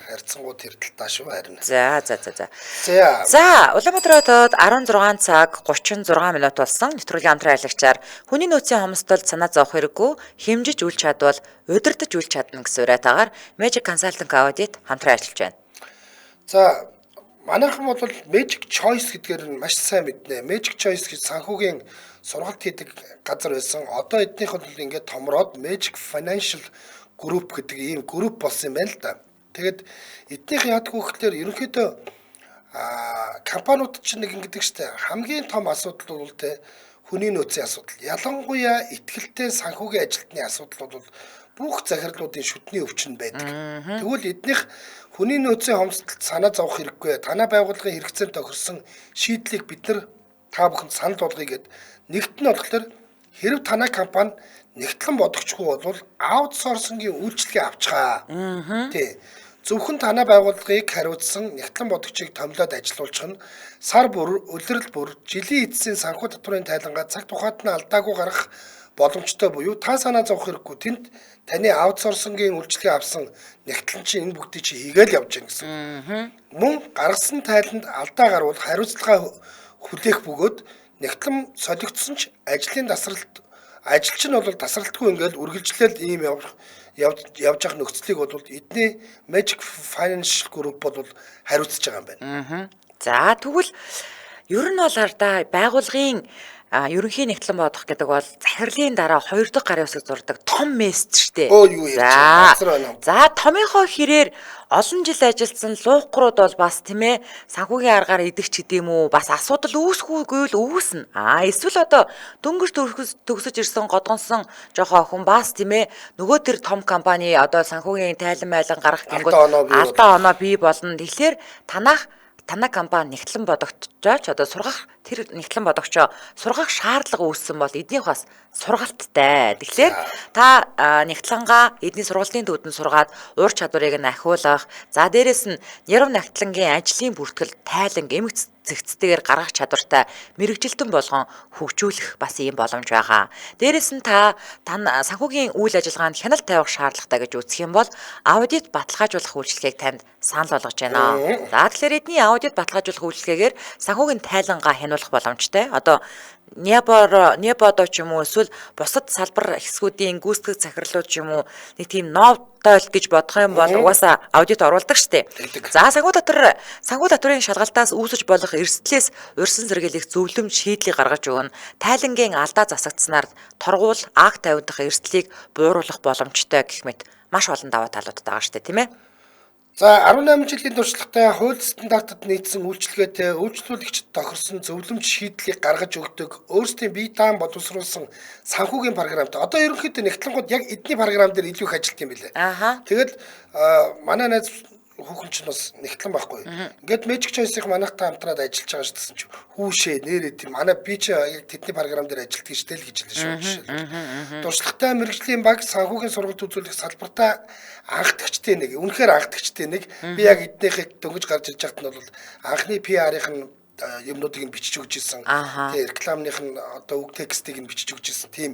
Харьцангуй тэр талдаа шүү харин. За. Улаанбаатар хотод 16 цаг 36 минут болсон. Нэвтрүүлгийн хамтран аялагчаар хүний нөөцийн хомсдолд санаа зовох хэрэггүй, хэмжиж үл чадвал удирдах үл чадна гэсэн уриатаагаар Magic Consulting Audit хамтран ажиллаж байна. За манайхан бол Magic Choice гэдгээр нь маш сайн мэднэ. Magic Choice гэж санхүүгийн сургалт хийдэг газар байсан. Одоо эднийх нь ингээд томроод Magic Financial Group гэдэг ийм групп болсон юм байна л да. Тэгээд эднийх яадаг вэ гэхээр ерөнхийдөө компаниуд чинь нэг ингэдэг штэ хамгийн том асуудал бол тэ хүний нөөцийн асуудал. Ялангуяа ихтгэлтэй санхүүгийн ажилтны асуудал бол бүх захирлуудын шүтний өвчин байдаг. Тэгвэл эднийх хүний нөөцийн хомсдолд санаа зовох хэрэггүй. Танай байгууллагын хэрэгцээнд тохирсон шийдлийг бид нар та бүхэнд санал болгоё гэд. Нэгт нь болохоор хэрв танай компани нэгтлэн бодогчгүй бол аутсорсингийн үйлчлэгээ авчгаа. Тий. Зөвхөн танай байгууллагыг хариуцсан нэгтлэн бодогчийг томилоод ажилуулчих нь сар бүр, улирал бүр, жилийн эцсийн санхүү татврын тайлангаа цаг тухайд нь алдаагүй гаргах боломжтой буюу та санаа зовох хэрэггүй. Тэнд таны аутсорсингийн үйлчлэгээ авсан нэгтлэн чинь энэ бүгдийг чи хийгээл явж гин гэсэн. Мөн гаргасан тайланд алдаа гарвал хариуцлага хүлээх бөгөөд нэгтлэн солигдсон ч ажлын тасралт ажилч нь бол тасралтгүй ингээл үргэлжлэл ийм явж явах нөхцөлийг бол эдний Magic Financial Group бол хариуцж байгаа юм байна. За тэгвэл ер нь бол ардаа байгуулгын ерөнхий нэгтлэн бодох гэдэг бол захирлын дараа 2 дахь гарын үсэг зурдаг том мессеж штэ. За томынхоо хэрээр олон жил ажилласан луухгрууд бол бас тийм ээ санхүүгийн аргаар идэгч гэдэм үү бас асуудал үүсэхгүйг л үүснэ. Эсвэл одоо дөнгөж төгсөж ирсэн годгонсон жоохон охин бас тийм ээ нөгөө төр том компани одоо санхүүгийн тайлан майлан гаргах гингүүд алдаа оноо бий болно. Тэгэхээр танай компани нэгтлэн бодогчооч одоо сургах тэр нэгтлэн бодогчоо сургах шаардлага үүссэн бол эднийх бас сургалттай. Тэгэхээр та нэгтлэнгаа эдний сургалтын төвдөнд сургаад ур чадварыг нь ахиулах. За дээрэс нь нярав нэгтлэнгийн ажлын бүртгэл тайлан эмх зэгцтэйгээр гаргах чадвартай мэрэгжилтэн болгон хөгжүүлэх бас ийм боломж байгаа. Дээрэс нь та санхүүгийн үйл ажиллагаанд хяналт тавих шаардлагатай гэж үзэх юм бол аудит баталгаажуулах үйлчилгээг танд санал болгож байна. За тэгэхээр эдний аудит баталгаажуулах үйлчилгээгээр санхүүгийн тайлангаа хянуулах боломжтой. Одоо Небодо ч юм уу эсвэл бусад салбар хэсгүүдийн гүйцэтгэх захирлууд ч юм уу нэг тийм новтойл гэж бодох юм бол угаасаа аудит оруулдаг штеп. За санхүү татврын шалгалтаас үүсэж болох эрсдлээс урьсан сэргийлэх зөвлөмж шийдлийг гаргаж өгнө. Тайлангийн алдаа засагдсанаар торгуул акт тавигдах эрсдлийг бууруулах боломжтой гэх мэт маш олон даваа талуудтай байгаа штеп тийм ээ. За 18 жилийн туршлагатай хууль стандартад нийцсэн үйлчилгээтэй үйлчлүүлэгчид тохирсон зөвлөмж шийдлийг гаргаж өгдөг өөрсдийн бие даан боловсруулсан санхүүгийн програмтай. Одоо ерөнхийдөө нэгтлэнгууд яг эдний програм дээр илүү их ажилт юм билээ. Тэгэл манай найз хүүхэн ч бас нэгтлэн байхгүй. Ингээд Magic Choice-ийг манайхтай хамтраад ажиллаж байгаа ш гэсэн чинь хүүшээ нэрээ тийм манай би ч яг тэдний програм дээр ажилтдаг штэ л гэж хэлсэн шүү. Туршлагатай мэрэгжлийн баг санхүүгийн сургалт үзүүлэх салбартаа анхдагчтай нэг. Үнэхээр анхдагчтай нэг. Би яг эднийхийг дөнгөж гарч ирж байхад нь бол анхны PR-ийн юмнуудыг нь бичиж өгч ирсэн. Тэгээ рекламных нь одоо үг текстийг нь бичиж өгч ирсэн. Тийм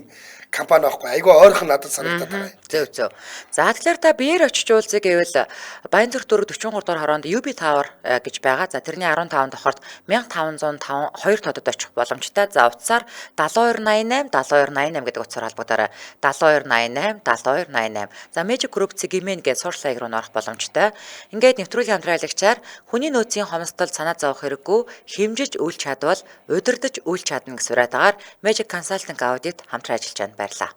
компани аахгүй. Айгүй ойрхон надад санагдаад байгаа. Зөв. За тэгэхээр та биеэр очиж уулзъя гэвэл Баянзүрх 443 дугаар хороонд UB Tower гэж байгаа. За тэрний 15 давхарт 1505 2 тодод очих боломжтой. За утсаар 7288 7288 гэдэг утсаар холбогдорой. 7288 7288. За Magic Group Cgmail гэж сошиал хаяг руу орох боломжтой. Ингээд нэвтрүүлгийн хамтраалагчаар хүний нөөцийн хомсдолд санаа зовох хэрэггүй хэмжиж үйл чадвал удирдах үйл чадна гэсэн уриатгаар Magic Consulting Audit хамтран ажиллаж байна. Баярлалаа.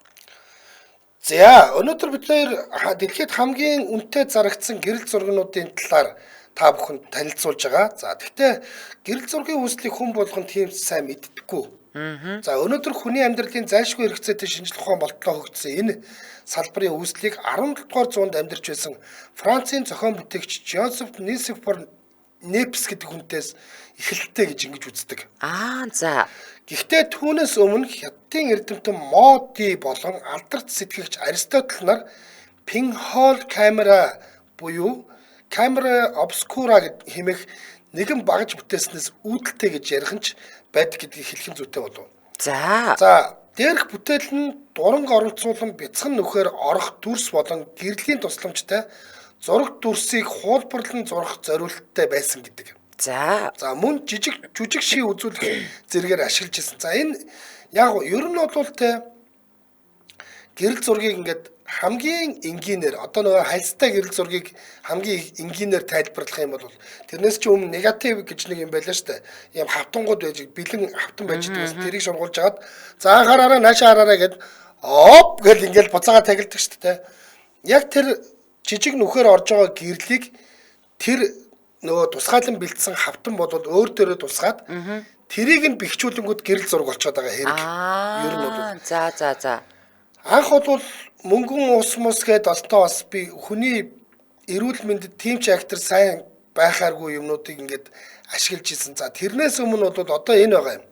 За өнөөдөр бид хоёр дэлхийд хамгийн үнэтэй зарагдсан гэрэл зургуудын талаар та бүхэнд танилцуулж байгаа. За гэхдээ гэрэл зургийн үүслийг хүн болгон тийм сайн мэддэггүй. За өнөөдөр хүний амьдралын зайлшгүй хэрэгцээтэй шинжлэх ухаан болтлоо хөгжсөн энэ салбарын үүслийг 17 дугаар зуунд амьдарч байсан Францын зохион бүтээгч Жозеф Непс гэдэг хүнтээс эхэлтээ гэж ингэж үздэг. За. Гэхдээ түүнээс өмнө хятадын эрдэмтэн Моди болон алдарт сэтгэгч Аристотель нар Pinhole камера буюу камера obscura хэмээх нэгэн багаж бүтээснээс үүдэлтэй гэж ярих нь ч байдаг гэдгийг хэлэх зүйтэй болов. За дээрх бүтээл нь дуранг оролцуулан бяцхан нүхээр орох дүрс болон гэрлийн тусламжтай зураг дүрсийг хуулбарлан зурах зориулттай байсан гэдэг. За мөн жүжиг ший үзүүлэх зэрэгээр ашиглаж ирсэн. За энэ яг ер нь бол те гэрэл зургийг ингээд хамгийн энгийнээр одоо нөгөө хальстай гэрэл зургийг хамгийн энгийнээр тайлбарлах юм бол тэрнээс ч өмнө негатив гэж нэг юм байлаа шүү дээ. Ийм хавтангууд байж бэлэн хавтан байж байгаа. Тэрийг сургуулж агаад за анхаараарай наашаа хараарай гэд оп гэл ингээл буцаага тагилдаг шүү дээ. Яг тэр жижиг нүхээр орж байгаа гэрлийг тэр нөгөө тусгаалan бэлдсэн хавтан бодвол өөр дөрөө тусгаад тэрийг нь бэхжүүлэнгүүд гэрэл зураг болчиход байгаа хэрэг. Ер нь бол За. анх бол мөнгөн ус мус гээд олтоо бас би хүний эрүүл мэндэд тимч актер сайн байхааргүй юмнуудыг ингээд ашиглаж ийсэн. За тэрнээс өмнө бол одоо энэ байгаа юм.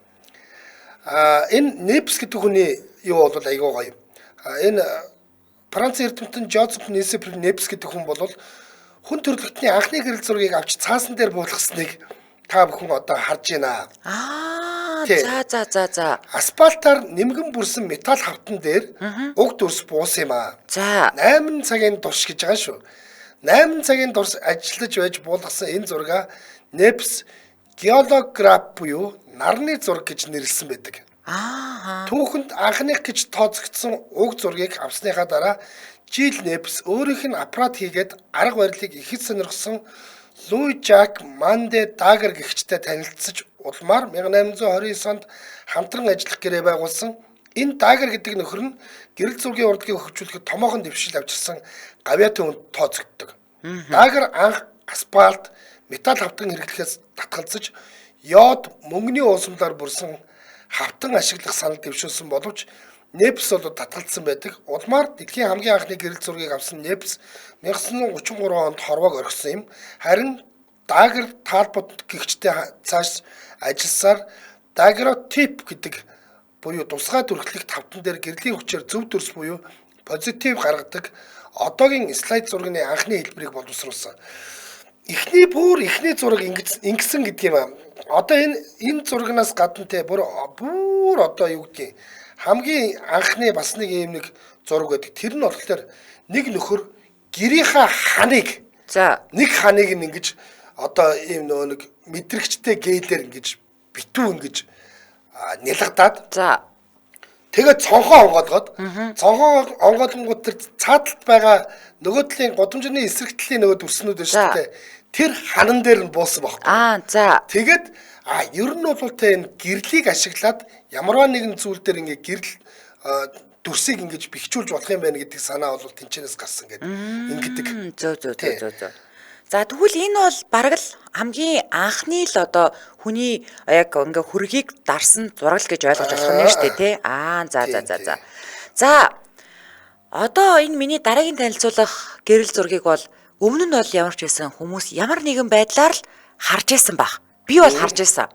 Энэ Непс гэдэг хүний юу бол айгүй гоё юм. Энэ Францын эрдэмтэн Жозеф Непс гэдэг хүн бол хүн төрөлхтний анхны гэрэл зургийг авч цаасан дээр буулгасныг та бүхэн одоо харж байна. За. Асфальтаар нэмгэн бүрсэн металл хавтан дээр уг дүрс буус юм аа. За. 8 цагийн турш гэж байгаа шүү. 8 цагийн турш ажиллаж байж буулгасан энэ зургаа Непс геолограф буюу нарны зураг гэж нэрлсэн байдаг. Түүхэнд анхных гэж тооцогдсон уг зургийг авсныхаа дараа Жил Непс өөрийнх нь аппарат хийгээд арга барилыг ихэд сонирхсон Луи Жак Манде Дагер гэгчтэй танилцсаж улмаар 1829 онд хамтран ажиллах гэрээ байгуулсан. Энэ Дагер гэдэг нөхөр нь гэрэл зургийн урлагийг хөгжүүлэхэд томоохон дэвшил авчирсан гавьяатын хүнд тооцогддог. Дагер анх асфальт, металл хавтан хэрэглэхээс татгалзаж йод мөнгөний уусамлаар бүрсэн хавтан ашиглах санал дэвшүүлсэн боловч Непс бол татгалзсан байдаг. Улмаар дэлхийн хамгийн анхны гэрэл зургийг авсан Непс 1933 онд хорвоог орхисон юм. Харин Дагер таалбот гэгчтэй цааш ажилласаар дагеротип гэдэг буюу тусгай төрхлөх тавтан дээр гэрлийн хүчээр зөв дүрс буюу позитив гаргадаг одоогийн слайд зургийн анхны хэлбэрийг боловсруулсан. Эхний зураг ингэсэн гэдэг юм аа. Одоо энэ зурагнаас гадна те бүр одоо юу гэдгийг хамгийн анхны бас нэг юм нэг зураг байдаг. Тэр нь болохоор нэг нөхөр гэрийнхаа ханыг нэг ханыг ингэж одоо ийм нөгөө нэг мэдрэгчтэй гээдээр ингэж битүү ингэж нялгадаад тэгээд цонхоо онгоолгоод онгоолгонгууд тэр цааталт байгаа нөгөө талын годамжны эсрэг талын нөгөө дүрснүүд байна шүү дээ. Тэр ханан дээр нь буусан байхгүй. Тэгээд ер нь бол тэ энэ гэрлийг ашиглаад ямарваа нэгэн зүйл дээр ингээ гэрэл дүрсийг ингэж бэхжүүлж болох юм байна гэдэг санаа бол тэнчэнээс гарсан гэдэг ингэдэг. Зөө. За тэгвэл энэ бол бараг л хамгийн анхны л одоо хүний яг ингээ хөргийг дарсан зураг гэж ойлгож болох юм шүү дээ тий. За. За одоо энэ миний дараагийн танилцуулах гэрэл зургийг бол өмнө нь бол ямар ч байсан хүмүүс ямар нэгэн байдлаар л харж байсан баг. Би бол харж байсан.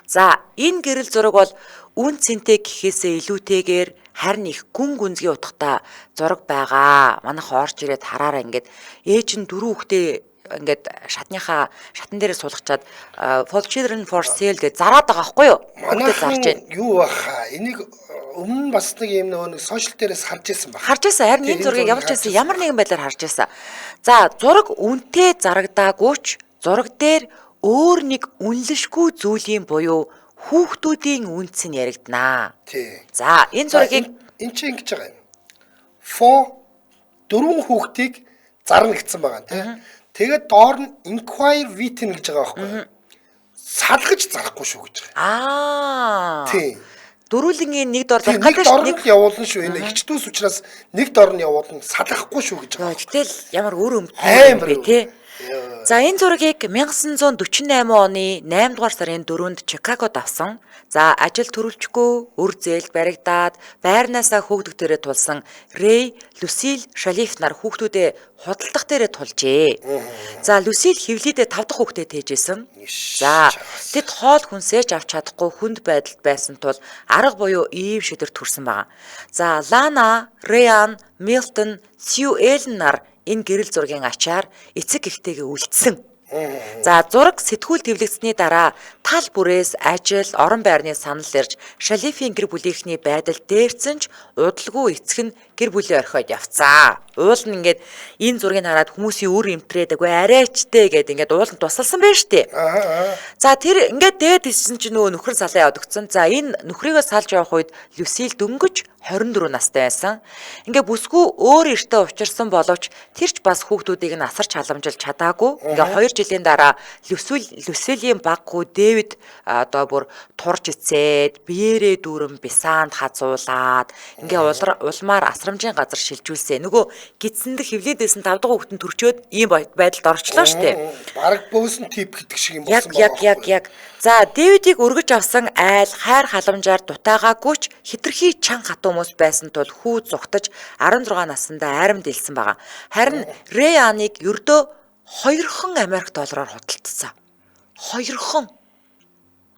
За энэ гэрэл зураг бол үн цэнтэй гэхээсээ илүүтэйгээр харин их гүн гүнзгий утгатай зураг байгаа. Манайх орж ирээд хараараа ингээд ээж нь дөрөв хүүхдээ ингээд шатан дээрээ суулгачаад for children for sale гэж зараад байгаа байхгүй юу? Манайх зарж байна. Юу баха? Энийг өмнө бас нэг юм нэг сошиал дээрээс харж байсан баг. Харж байсан. Харин энэ зургийг ямар нэгэн байдлаар харж байсан. За зураг үнэтэй зарагдаагүй ч зураг дээр өөр нэг үнэлшгүй зүйлийн буюу хүүхдүүдийн үнц нь яригдана. За энэ зургийг энэ чинь ингэж байгаа юм. For дөрвөн хүүхдийг зарна гэсэн байгаа тийм. Тэгээд доор нь inquire written гэж байгаа байхгүй. Салгаж зарахгүй шүү гэж байгаа. Тийм. Дөрүүлэнгийн нэг дор зарах гэдэг шүү. Нэг явуулна шүү. Энэ хичдүүс учраас нэг дор нь явуулна салгахгүй шүү гэж байгаа. Гэтэл ямар өөр өмдөө бэ тий. За энэ зургийг 1948 оны 8 дугаар сарын 4-нд Чикагод авсан. За ажил төрүүлчихгүй үр зээл баригдаад байрнаасаа хөөгдөгтөрөө тулсан Рэй, Люсиль, Шалиф нар хүүхдүүдээ худалдах дээрээ тулжээ. За Люсиль хевлийдээ 5 дахь хүүхдээ тээжсэн. За тэд хоол хүнсээж авч чадахгүй хүнд байдалд байсан тул арга буюу ийм шийдвэр төрсэн байгаа. За Лана, Рэйан, Милтон, Сью Эллен нар энэ гэрэл зургийн ачаар эцэг эхтэйгээ үлдсэн. За зураг сэтгүүл твлэгдсэний дараа тал бүрээс ажил, орон байрны санал ирж Шалифийн гэр бүлийнхний байдал дээрцэн ч удалгүй эцэг нь гэр бүлээ орхиод явцгаа. Уул нь ингээд энэ зургийг хараад хүмүүсийн үр эмтрээд агүй арайчтэй гэдэг ингээд уул нь тусалсан байна штэ. За тэр ингээд дээд исэн чинь нөгөө нөхөр салаа яваад өгцөн. За энэ нөхрийгөө салж явах үед Люсиль дөнгөж 24 настай байсан. Ингээ бүсгүй өөр эртээ учирсан боловч тэр ч бас хүүхдүүдийг нь асарч халамжилж чадаагүй. Ингээ 2 жилийн дараа Люсилийн баггүй Дэвид одоо бүр турж ицээд биеэрээ дүүрэн бисаанд хазуулаад ингээ улмаар асрамжийн газар шилжүүлсэн. Нөгөө гидсэнд хевлээдсэн 5 дахь хүүхэд нь төрчөөд ийм байдалд орчлоо штэ. Бараг бөөсөн тип гэдэг шиг юм болсон байна. Яг. За, Дэвидийг өргөж авсан айл хайр халамжаар дутаагаагүй ч хитрхи чанга хатуу хүмүүс байсан тул хүү зүгтаж 16 наснда айрамд илсэн байгаа. Харин Рэяныг ердөө 2хон Америк доллараар худалдсан. 2хон.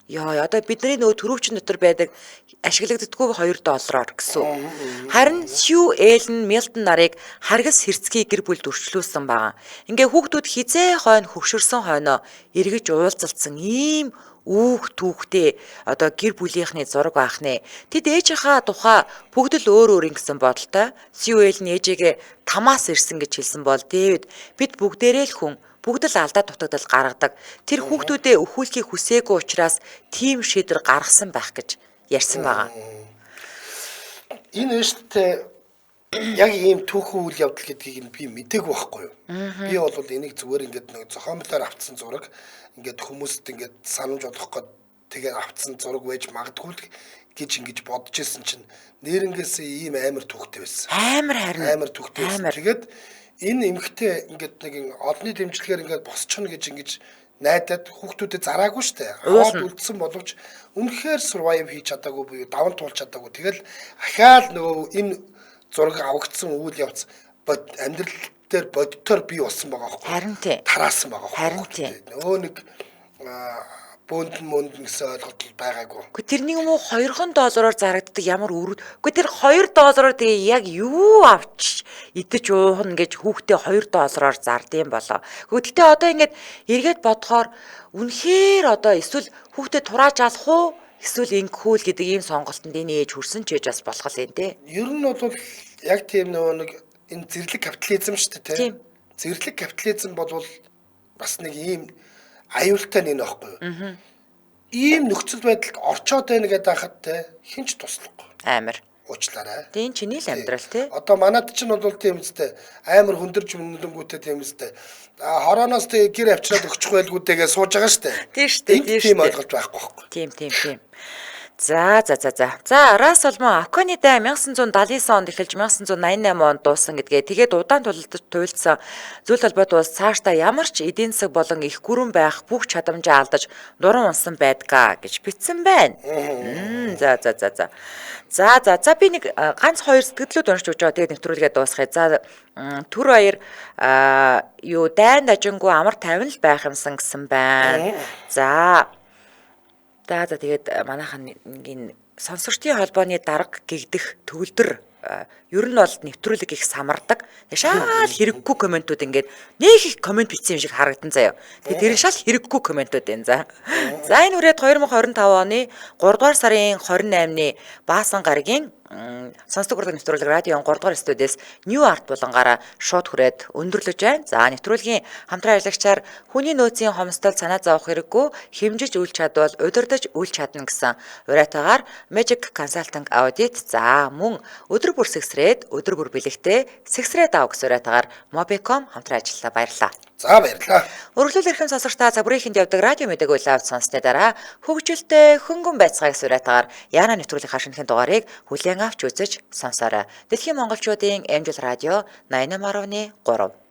Яа, одоо бидний нөгөө төрөвчин дотор байдаг ашиглагддаггүй $2 гэсэн. Харин Сью Эллен Милтон нарыг харгас хэрцгий гэр бүлд өрчлүүлсэн байгаа. Ингээ хүүхдүүд хизээ хойно хөвшөрсөн хойноо эргэж уулзалцсан ийм үүх түүхтэй одоо гэр бүлийнхний зураг байх нэ. Тэд ээжийнхаа тухай бүгд л өөр ингэсэн бодолтой. Сью Эллен ээжигээ тамаас ирсэн гэж хэлсэн бол Дэвид бид бүгдээрээ л хүн бүгд л алдаа дутагдал гаргадаг. Тэр хүүхдүүдээ өхүүлэхийг хүсээгүй учраас тийм шийдвэр гаргасан байх гэж ярьсан байгаа. Энэ өштэй яг ийм түүхэн үйл явдал гэдгийг би мдэггүй байхгүй юу? Би бол энийг зүгээр ингээд нэг зохиомжлоор авцсан зураг ингээд хүмүүст ингээд санамж олох гээд тэгээд авцсан зураг байж магадгүй гэж ингэж бодож исэн чинь нэрнгээс ийм амар түүхтэй байсан. Амар түүхтэй байсан. Тэгээд энэ эмэгтэй ингээд нэг олонний дэмжлэгээр ингээд босчихно гэж ингэж найдаад хүүхдүүдэд зараагүй штэ. Аваад үлдсэн боловч үнэхээр survive хийж чадаагүй буюу даван туулж чадаагүй. Тэгэл ахаал нөгөө энэ зураг авагдсан үйл явц амьдрал дээр бодтоор бий болсон байгаа байхгүй. Харин тий. Тараасан байгаа байхгүй. Харин тий. Нөгөө нэг бөөнд гэсэн ойлголт байгаагүй. Гэхдээ тэрний юм уу $2 зарагддаг ямар өрөд. Гэхдээ тэр $2 тэгээ яг юу авч идэж уухна гэж хүүхдээ $2 зардсан болоо. Гэхдээ одоо ингээд эргээд бодохоор үнэхээр одоо эсвэл хүүхдээ турааж алах уу? Эсвэл инкүүл гэдэг ийм сонголтонд энэ ээж хүрсэн ч ээж бас болох л юм те. Ер нь бол яг тийм нөгөө нэг энэ зэрлэг капитализм шүү дээ те. Зэрлэг капитализм бол бас нэг ийм аюултай нэг нөхгүй юу? Ийм нөхцөл байдалд орчоод байна гэдэг хахад те хинч туслахгүй. Амар. Уучлаарай. Тийм чиний л амьдрал те. Одоо манад чинь бол тийм үстэй амар хүндэрж мөнгөнгүүтэй тийм үстэй. Хорооноос гэр авчираад өгчих байлгүйтэйгээ сууж байгаа штэ. Тийм штэ. Тийм ойлголт байхгүй байхгүй. Тийм. За. Рас Соломон Аконида 1979 онд эхэлж 1988 онд дууссан гэдгээ. Тэгээд удаан туйлдсан зүйл холбоот бол цаашдаа ямар ч эдийн засаг болон их гүрэн байх бүх чадамжаа алдаж дуран унсан байдгаа гэж бичсэн байна. За би нэг ганц хоёр сэтгэлдлүүд уншиж байгаа. Тэгээд нэвтрүүлгээ дуусгая. За түр хоёр юу дайн дажингүй амар тавин л байх юмсан гэсэн байна. За тэгээд манайхан энэ сонсогчдын холбооны дарга гэгдэх төгөлдөр ер нь бол нэвтрүүлэг их самардаг. Шал хэрэггүй комментууд ингээд нэг их коммент бичсэн юм шиг харагдан заяа. Тэгээд тэр шал хэрэггүй комментууд байна. За энэ үрээд 2025 оны 3 дугаар сарын 28-ны Баасан гарагийн сонсдог урлагийн нэвтрүүлэг радион 3 дугаар студиэс New Art булангаараа шууд хүрээд өндөрлөж байна. За нэвтрүүлгийн хамтран ажиллагчаар хүний нөөцийн хомсдол санаа зовох хэрэггүй хэмжиж үйлч чадвал удирдах үйлч чадна гэсэн уриатаагаар Magic Consulting Audit за мөн өдөр бүр сэгсрээд өдөр бүр бэлэгтээ сэгсрээд ав гэсэн уриатаагаар Mobicom хамтран ажиллаа баярлалаа. За баярлалаа. Өргөлөөл эрхэм сонсогчдаа цагрын давдаг радио мэдээг лайв сонссны дараа хөгжилтэй хөнгөн байцгааг сураатаар Яна нэвтрүүлгийн шинэхэн дугаарыг хүлээн авч үзэж сонсоорой. Дэлхийн монголчуудын Амжил радио 88.3